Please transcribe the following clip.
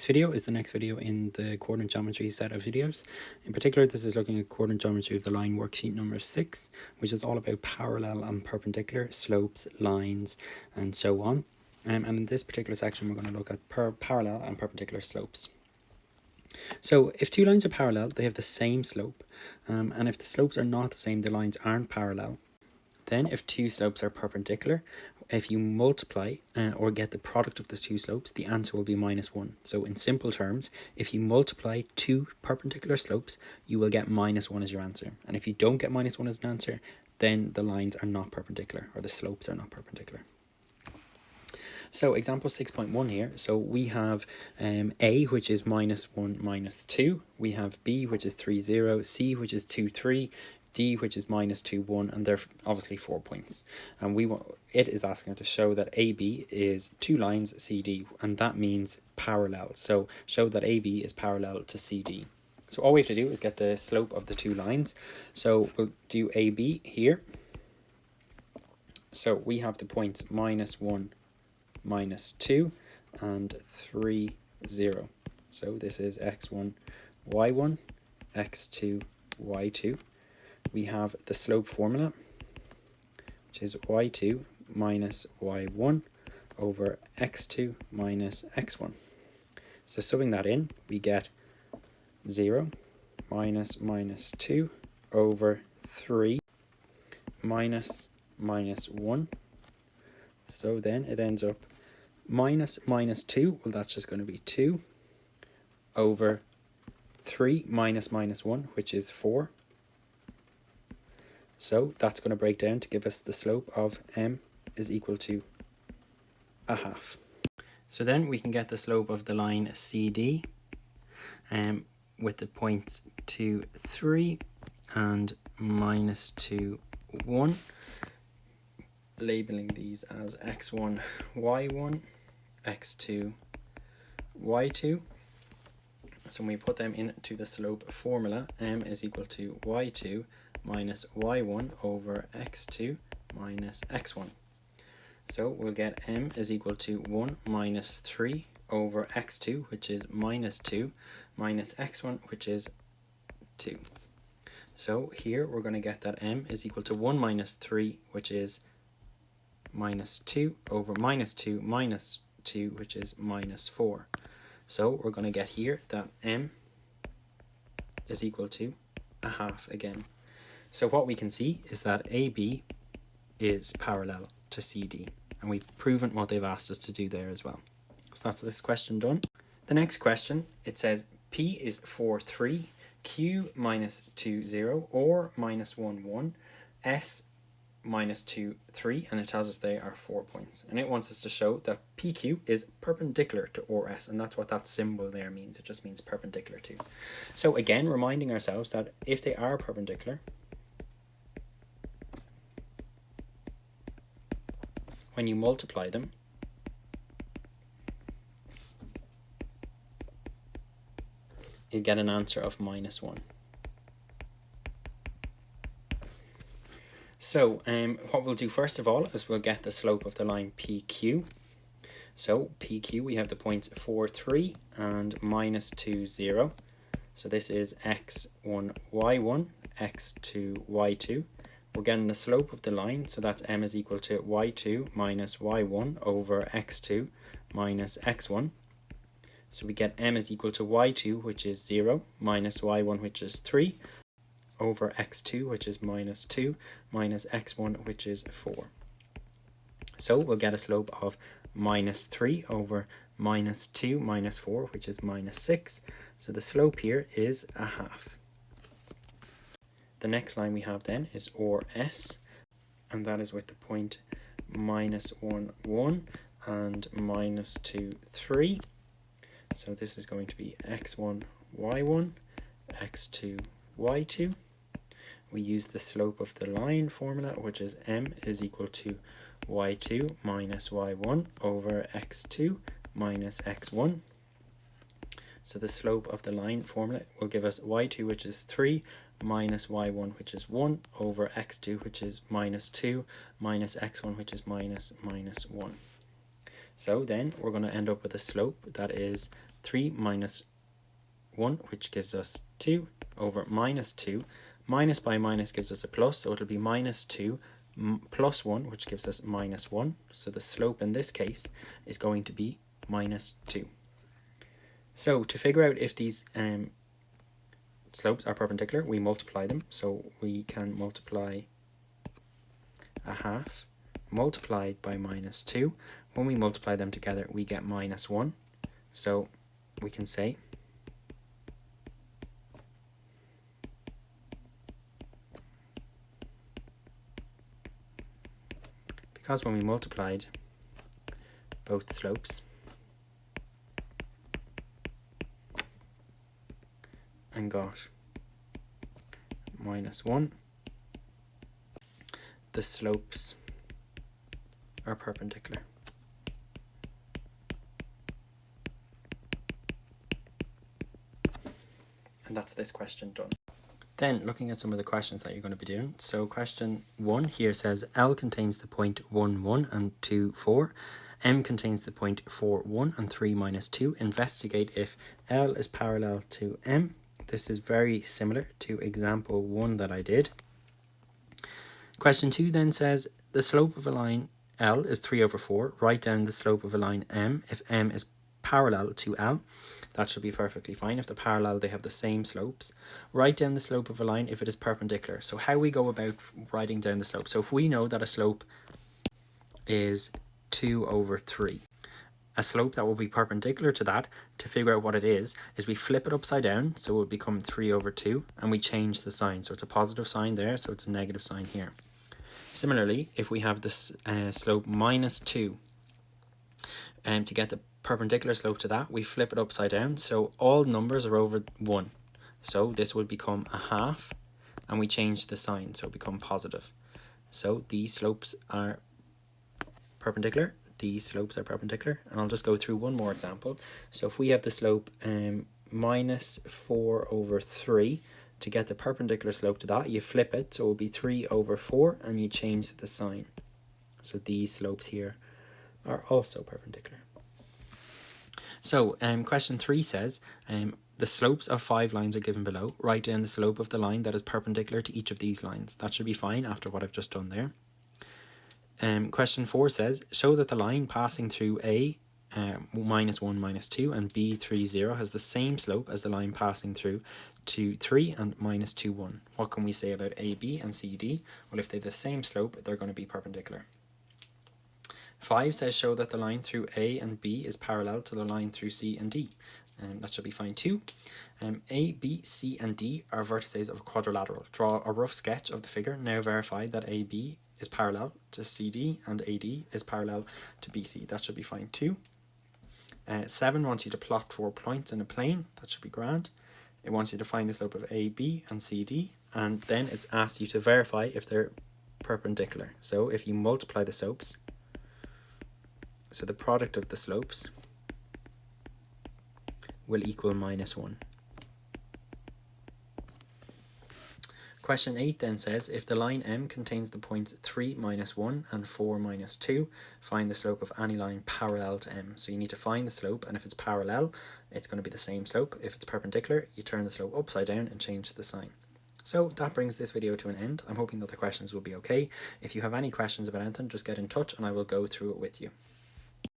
This video is the next video in the coordinate geometry set of videos. In particular, this is looking at coordinate geometry of the line worksheet number 6, which is all about parallel and perpendicular, slopes, lines, and so on. And in this particular section, we're going to look at parallel and perpendicular slopes. So if two lines are parallel, they have the same slope. And if the slopes are not the same, the lines aren't parallel. Then if two slopes are perpendicular, if you multiply or get the product of the two slopes, the answer will be -1. So in simple terms, if you multiply two perpendicular slopes, you will get -1 as your answer. And if you don't get -1 as an answer, then the lines are not perpendicular, or the slopes are not perpendicular. So example 6.1 here, so we have A, which is -1, -2. We have B, which is 3, 0. C, which is 2, 3. D, which is -2, 1, and they're obviously 4 points. And it is asking to show that AB is two lines CD, and that means parallel. So show that AB is parallel to CD. So all we have to do is get the slope of the two lines. So we'll do AB here. So we have the points -1, -2, and 3, 0. So this is x1, y1, x2, y2. We have the slope formula, which is y2 minus y1 over x2 minus x1. So subbing that in, we get 0 minus -2 over 3 minus -1. So then it ends up minus -2, well that's just going to be 2 over 3 minus -1, which is 4. So that's going to break down to give us the slope of m is equal to 1/2. So then we can get the slope of the line CD with the points 2, 3 and -2, 1. Labeling these as x1, y1, x2, y2. So when we put them into the slope formula, m is equal to y2 minus y1 over x2 minus x1. So we'll get m is equal to 1 minus 3 over x2, which is -2, minus x1, which is 2. So here we're going to get that m is equal to 1 minus 3, which is -2, over -2 minus 2, which is -4. So we're going to get here that m is equal to 1/2 again. So what we can see is that AB is parallel to CD, and we've proven what they've asked us to do there as well. So that's this question done. The next question, it says P is 4, 3, Q -2, 0, or -1, 1, S -2, 3, and it tells us they are 4 points. And it wants us to show that PQ is perpendicular to ORS, and that's what that symbol there means. It just means perpendicular to. So again, reminding ourselves that if they are perpendicular, when you multiply them, you get an answer of -1. So what we'll do first of all is we'll get the slope of the line PQ. So PQ, we have the points 4, 3 and -2, 0. So this is x1, y1, x2, y2. We're getting the slope of the line, so that's m is equal to y2 minus y1 over x2 minus x1. So we get m is equal to y2, which is 0, minus y1, which is 3, over x2, which is -2, minus x1, which is 4. So we'll get a slope of -3 over -2 minus 4, which is -6. So the slope here is 1/2. The next line we have then is ORS, and that is with the point -1, 1 and -2, 3. So this is going to be x1, y1, x2, y2. We use the slope of the line formula, which is m is equal to y2 minus y1 over x2 minus x1. So the slope of the line formula will give us y2, which is 3, minus y1, which is 1, over x2, which is -2, minus x1, which is -1. So then we're going to end up with a slope that is 3 minus 1, which gives us 2, over minus 2. Minus by minus gives us a plus, so it'll be minus 2 plus 1, which gives us minus 1. So the slope in this case is going to be minus 2. So to figure out if these slopes are perpendicular, we multiply them. So we can multiply a half multiplied by minus 2. When we multiply them together, we get minus 1. So we can say because when we multiplied both slopes and got minus 1, the slopes are perpendicular. And that's this question done. Then looking at some of the questions that you're going to be doing. So question 1 here says L contains the point 1, 1 and 2, 4. M contains the point 4, 1 and 3, minus 2. Investigate if L is parallel to M. This is very similar to example 1 that I did. Question 2 then says the slope of a line L is 3 over 4. Write down the slope of a line M if M is parallel to L. That should be perfectly fine. If they're parallel, they have the same slopes. Write down the slope of a line if it is perpendicular. So how we go about writing down the slope. So if we know that a slope is 2 over 3, a slope that will be perpendicular to that, to figure out what it is we flip it upside down, so it will become 3 over 2, and we change the sign. So it's a positive sign there, so it's a negative sign here. Similarly, if we have this slope minus 2, to get the perpendicular slope to that, we flip it upside down, so all numbers are over 1. So this would become a half, and we change the sign, so it become positive. So these slopes are perpendicular, these slopes are perpendicular, and I'll just go through one more example. So if we have the slope minus 4 over 3, to get the perpendicular slope to that, you flip it, so it will be 3 over 4, and you change the sign. So these slopes here are also perpendicular. So question 3 says the slopes of 5 lines are given below. Write down the slope of the line that is perpendicular to each of these lines. That should be fine after what I've just done there. Question 4 says show that the line passing through A minus 1, minus 2 and B 3, 0 has the same slope as the line passing through 2, 3 and minus 2, 1. What can we say about A, B and C, D? Well, if they have the same slope, they're going to be perpendicular. 5 says show that the line through A and B is parallel to the line through C and D. That should be fine too. A, B, C and D are vertices of a quadrilateral. Draw a rough sketch of the figure. Now verify that AB is parallel to CD and AD is parallel to BC. That should be fine too. 7 wants you to plot 4 points in a plane. That should be grand. It wants you to find the slope of AB and CD, and then it's asked you to verify if they're perpendicular. So if you multiply the slopes, so the product of the slopes will equal minus 1. Question 8 then says, if the line M contains the points 3, minus 1 and 4, minus 2, find the slope of any line parallel to M. So you need to find the slope, and if it's parallel, it's going to be the same slope. If it's perpendicular, you turn the slope upside down and change the sign. So that brings this video to an end. I'm hoping that the questions will be okay. If you have any questions about anything, just get in touch and I will go through it with you.